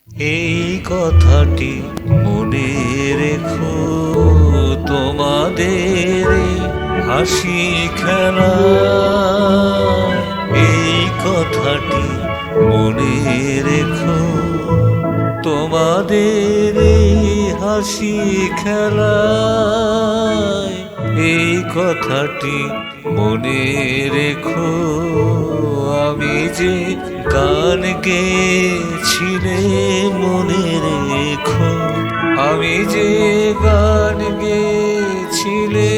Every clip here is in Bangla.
এই কথাটি মনে রেখো, তোমাদের এই হাসি খেলা। এই কথাটি মনে রেখো, তোমাদের এই হাসি খেলা। এই কথাটি মনে রেখো, আমি যে গান গেয়েছিলে মনে রেখো, আমি যে গান গেয়েছিলে।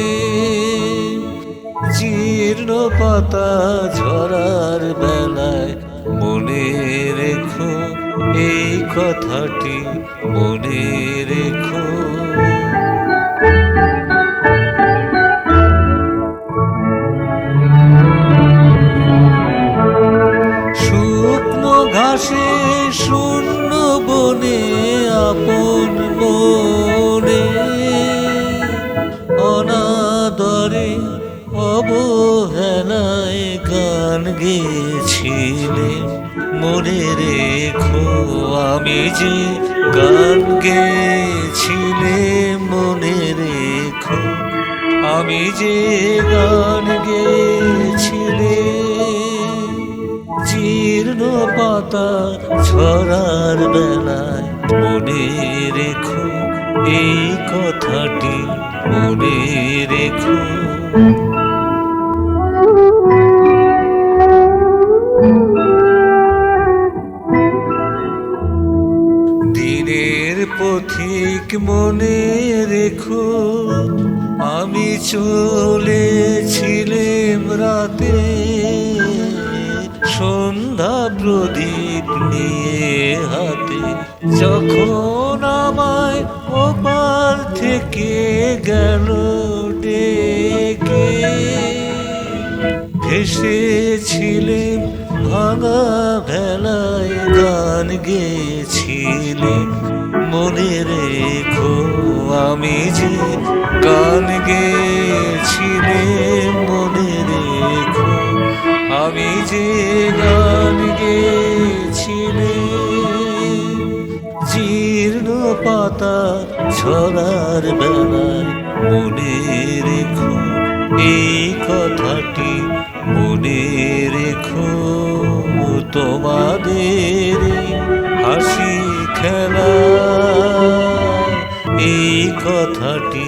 জীর্ণ পাতা ঝরার বেলায় মনে রেখো, এই কথাটি মনে রেখো। শুকনো ঘাসে শূন্য বনে আপন মনে অনাদরে অবহেলায় গান গেয়েছিলে মনে রেখো, আমি যে গান গেয়েছিলে মনে রেখো, আমি যে গান গেয়েছিলে। জীর্ণ পাতা ঝরার বেলায় মনে রেখো, এই কথাটি মনে রেখো। দিনের পথিক মনে রেখো, আমি চলেছিলাম রাতে সন্ধ্যা প্রদীপ নিয়ে হাতে। যখন আমায় ওপার থেকে গেল ডেকে, ভেসেছিলেন ভাঙা ভেলায় গান গেয়েছিলে মনে রেখো, আমি যে গান গেয়েছিলে মনে রেখো, আমি যে গান গেয়েছিলে। জীর্ণ পাতা ঝরার বেলায় মনে রেখো, এই কথাটি মনে রেখো, তোমাদের হাসি খেলা। এই কথাটি